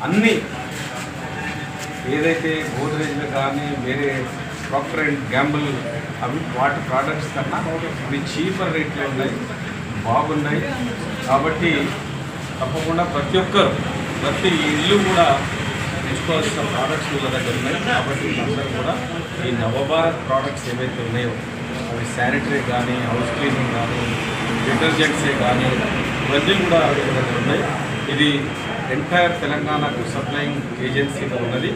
అన్నీ ఏదైతే గోద్రేజ్లు కానీ వేరే ప్రాక్టర్ అండ్ గ్యాంబుల్ అవి వాటి ప్రోడక్ట్స్ కన్నా ఇవి చీపర్ రేట్లో ఉన్నాయి, బాగున్నాయి. కాబట్టి తప్పకుండా ప్రతి ఇల్లు కూడా తెచ్చుకోవాల్సిన ప్రోడక్ట్స్ వీళ్ళ దగ్గర ఉన్నాయి. కాబట్టి అందరూ కూడా ఈ నవభారత్ ప్రోడక్ట్స్ ఏవైతే ఉన్నాయో అవి శానిటరీ కానీ, హౌస్ క్లీనింగ్ కానీ, డిటర్జెంట్సే కానీ ఇవన్నీ కూడా వీళ్ళ దగ్గర ఉన్నాయి. ఇది ఎంటైర్ తెలంగాణకు సప్లయింగ్ ఏజెన్సీగా ఉన్నది.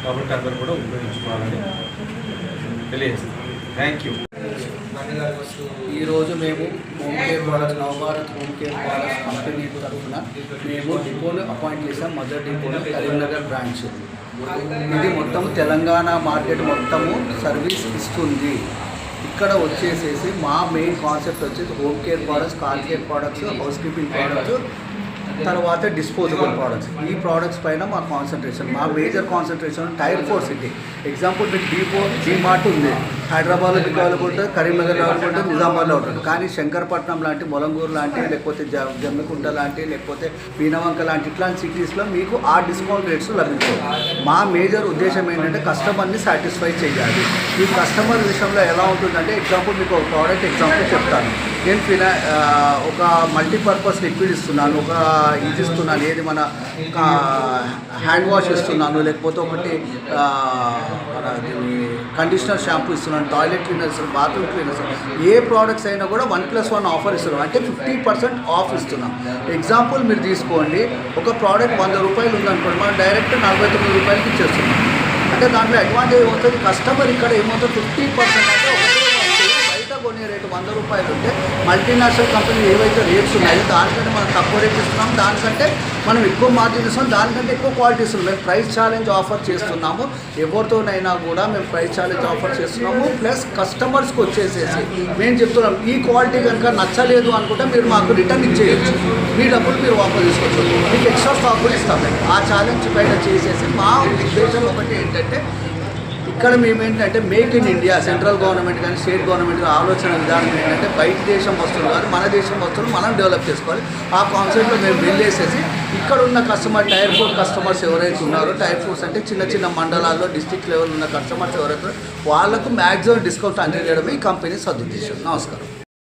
కాబట్టి అందరూ కూడా ఉపయోగించుకోవాలని తెలియజేస్తాం. Thank you. ఈరోజు మేము home care products Navbharat home care products company తరఫున మేము డిపోను అపాయింట్ చేసాం. మొదటి డిపోను కరీంనగర్ బ్రాంచ్. ఇది మొత్తం తెలంగాణ మార్కెట్ మొత్తము సర్వీస్ ఇస్తుంది. ఇక్కడ వచ్చేసేసి మా మెయిన్ కాన్సెప్ట్ వచ్చేసి home care products, car care products, housekeeping products, తర్వాత డిస్పోజబుల్ ప్రోడక్ట్స్. ఈ ప్రోడక్ట్స్ పైన మా కాన్సన్ట్రేషన్, మా major concentration tier 4 city. Example మీకు డీమార్ట్ ఉంది, హైదరాబాద్లో మీకు అవైలబుల్ ఉంటుంది, కరీంనగర్లో అవైలబుల్ ఉంటుంది, నిజామాబాద్లో ఉంటుంది. కానీ శంకరపట్నం లాంటి, మొలంగూరు లాంటి, లేకపోతే జమ్మికుంట లాంటి, లేకపోతే పీనవంక లాంటి ఇట్లాంటి సిటీస్లో మీకు ఆ డిస్కౌంట్ రేట్స్ లభించవు. మా మేజర్ ఉద్దేశం ఏంటంటే కస్టమర్ని సాటిస్ఫై చేయాలి. ఈ కస్టమర్ విషయంలో ఎలా ఉంటుందంటే, ఎగ్జాంపుల్ మీకు ఒక ప్రోడక్ట్ ఎగ్జాంపుల్ చెప్తాను. నేను ఒక మల్టీపర్పస్ లిక్విడ్ ఇస్తున్నాను, ఒక ఇది ఇస్తున్నాను, ఏది మన హ్యాండ్ వాష్ ఇస్తున్నాను, లేకపోతే ఒకటి మన కండిషనర్ షాంపూ ఇస్తున్నాను, టాయిలెట్ క్లీనర్స్, బాత్రూమ్ క్లీనర్స్, ఏ ప్రోడక్ట్స్ అయినా కూడా 1+1 ఆఫర్ ఇస్తున్నాం. అంటే 50% ఆఫ్ ఇస్తున్నాం. ఎగ్జాంపుల్ మీరు తీసుకోండి, ఒక ప్రోడక్ట్ 100 రూపాయలు ఉందనుకోండి, మనం డైరెక్ట్ 49 రూపాయలకి ఇచ్చేస్తున్నాం. అంటే దాంట్లో అడ్వాంటేజ్ ఏమవుతుంది, కస్టమర్ ఇక్కడ ఏమవుతుంది 50% అంటే కొనే రేటు 100 రూపాయలు ఉంటే మల్టీనేషనల్ కంపెనీ ఏవైతే రేట్స్ ఉన్నాయో దానికంటే మనం తక్కువ రేట్ ఇస్తున్నాం, దానికంటే మనం ఎక్కువ మార్జిన్ ఇస్తున్నాం, దానికంటే ఎక్కువ క్వాలిటీ ఇస్తున్నాం. మేము ప్రైస్ ఛాలెంజ్ ఆఫర్ చేస్తున్నాము. ఎవరితోనైనా కూడా మేము ప్రైస్ ఛాలెంజ్ ఆఫర్ చేస్తున్నాము. ప్లస్ కస్టమర్స్కి వచ్చేసేసి మేము చెప్తున్నాం, ఈ క్వాలిటీ కనుక నచ్చలేదు అనుకుంటే మీరు మాకు రిటర్న్ ఇచ్చేయచ్చు, మీ డబ్బులు మీరు వాపస్ తీసుకోవచ్చు, మీకు ఎక్స్ట్రా స్టాక్ కూడా ఇస్తాం. ఆ ఛాలెంజ్ బయట చేసేసి మా ఉద్దేశం ఒకటి ఏంటంటే, ఇక్కడ మేమేంటంటే make in India, central government కానీ స్టేట్ గవర్నమెంట్ ఆలోచన విధానం ఏంటంటే బయట దేశం వస్తువులు కానీ మన దేశం వస్తువులు మనం డెవలప్ చేసుకోవాలి. ఆ కాన్సెప్ట్లో మేము వెళ్ళేసేసి ఇక్కడ ఉన్న కస్టమర్ టైర్ 4 కస్టమర్స్ ఎవరైతే ఉన్నారో, టైర్ 4 అంటే చిన్న చిన్న మండలాల్లో డిస్ట్రిక్ట్ లెవెల్ ఉన్న కస్టమర్స్ ఎవరైతే వాళ్ళకు మ్యాక్సిమం డిస్కౌంట్ అందజేయడమే ఈ కంపెనీ సదుద్దేశం. నమస్కారం.